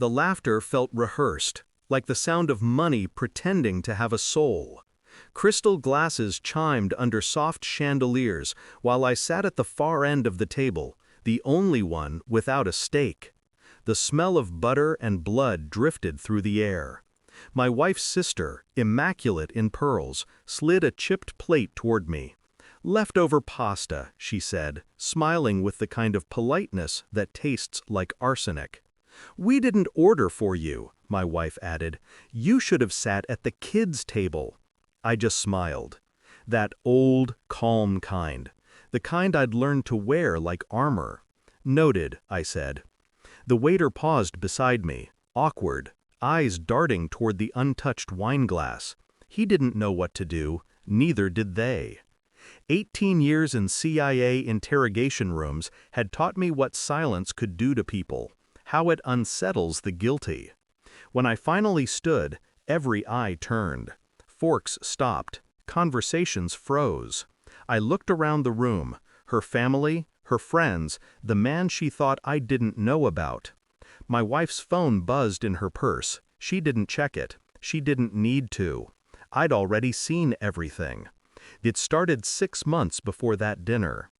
The laughter felt rehearsed, like the sound of money pretending to have a soul. Crystal glasses chimed under soft chandeliers while I sat at the far end of the table, the only one without a stake. The smell of butter and blood drifted through the air. My wife's sister, immaculate in pearls, slid a chipped plate toward me. "Leftover pasta," she said, smiling with the kind of politeness that tastes like arsenic. "We didn't order for you," my wife added. "You should have sat at the kids' table." I just smiled. That old, calm kind. The kind I'd learned to wear like armor. "Noted," I said. The waiter paused beside me, awkward, eyes darting toward the untouched wine glass. He didn't know what to do, neither did they. 18 years in CIA interrogation rooms had taught me what silence could do to people, how it unsettles the guilty. When I finally stood, every eye turned. Forks stopped. Conversations froze. I looked around the room, her family, her friends, the man she thought I didn't know about. My wife's phone buzzed in her purse. She didn't check it. She didn't need to. I'd already seen everything. It started 6 months before that dinner.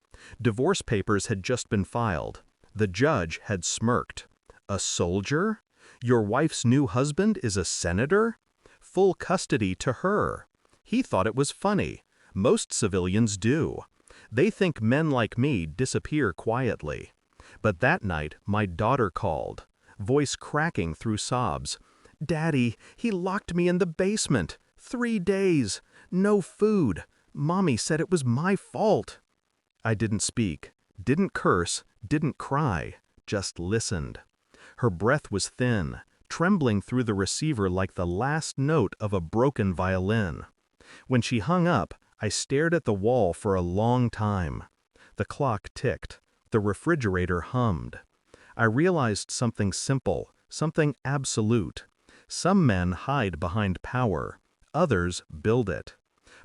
Divorce papers had just been filed. The judge had smirked. "A soldier? Your wife's new husband is a senator? Full custody to her." He thought it was funny. Most civilians do. They think men like me disappear quietly. But that night, my daughter called, voice cracking through sobs. "Daddy, he locked me in the basement. 3 days. No food. Mommy said it was my fault." I didn't speak, didn't curse, didn't cry, just listened. Her breath was thin, trembling through the receiver like the last note of a broken violin. When she hung up, I stared at the wall for a long time. The clock ticked. The refrigerator hummed. I realized something simple, something absolute. Some men hide behind power. Others build it.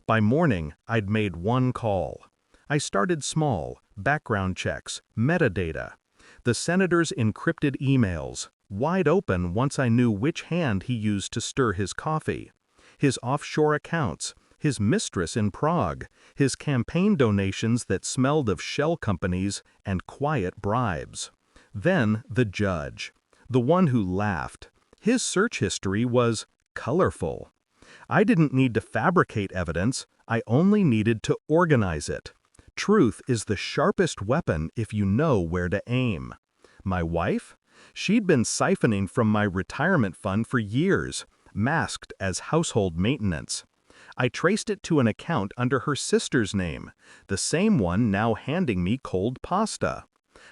By morning, I'd made one call. I started small, background checks, metadata. The senator's encrypted emails, wide open once I knew which hand he used to stir his coffee. His offshore accounts, his mistress in Prague, his campaign donations that smelled of shell companies and quiet bribes. Then the judge, the one who laughed. His search history was colorful. I didn't need to fabricate evidence, I only needed to organize it. Truth is the sharpest weapon if you know where to aim. My wife? She'd been siphoning from my retirement fund for years, masked as household maintenance. I traced it to an account under her sister's name, the same one now handing me cold pasta.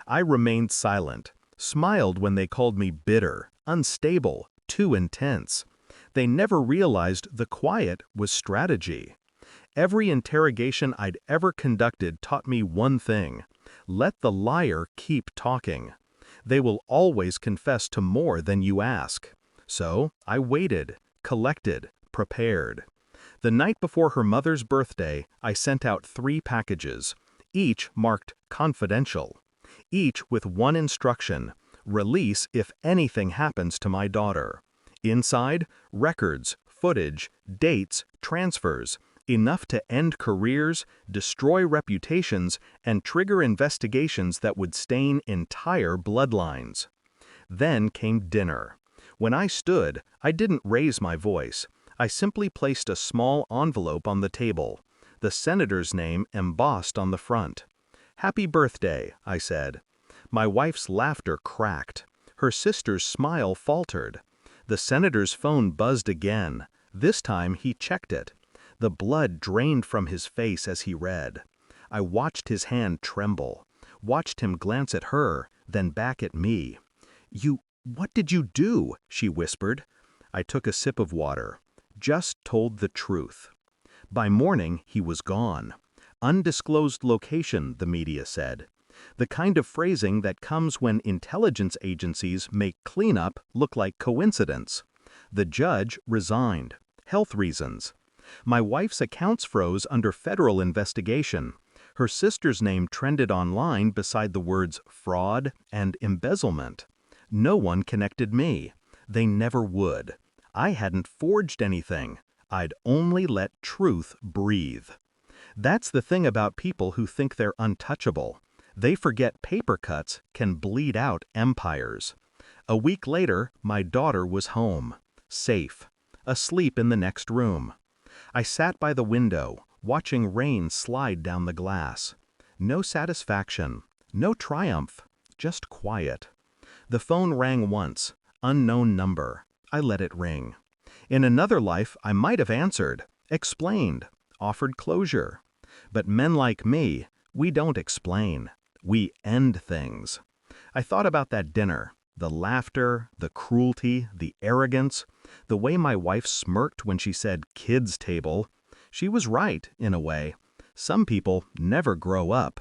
I remained silent, smiled when they called me bitter, unstable, too intense. They never realized the quiet was strategy. Every interrogation I'd ever conducted taught me one thing: let the liar keep talking. They will always confess to more than you ask. So I waited, collected, prepared. The night before her mother's birthday, I sent out 3 packages, each marked confidential, each with one instruction: release if anything happens to my daughter. Inside, records, footage, dates, transfers, enough to end careers, destroy reputations, and trigger investigations that would stain entire bloodlines. Then came dinner. When I stood, I didn't raise my voice. I simply placed a small envelope on the table, the senator's name embossed on the front. "Happy birthday," I said. My wife's laughter cracked. Her sister's smile faltered. The senator's phone buzzed again. This time he checked it. The blood drained from his face as he read. I watched his hand tremble, watched him glance at her, then back at me. What did you do?" she whispered. I took a sip of water. Just told the truth. By morning, he was gone. Undisclosed location, the media said. The kind of phrasing that comes when intelligence agencies make cleanup look like coincidence. The judge resigned. Health reasons. My wife's accounts froze under federal investigation. Her sister's name trended online beside the words fraud and embezzlement. No one connected me. They never would. I hadn't forged anything. I'd only let truth breathe. That's the thing about people who think they're untouchable. They forget paper cuts can bleed out empires. A week later, my daughter was home, safe, asleep in the next room. I sat by the window, watching rain slide down the glass. No satisfaction, no triumph, just quiet. The phone rang once, unknown number. I let it ring. In another life, I might have answered, explained, offered closure. But men like me, we don't explain. We end things. I thought about that dinner, the laughter, the cruelty, the arrogance, the way my wife smirked when she said kids' table. She was right, in a way. Some people never grow up.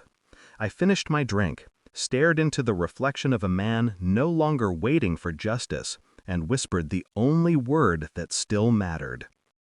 I finished my drink, stared into the reflection of a man no longer waiting for justice, and whispered the only word that still mattered.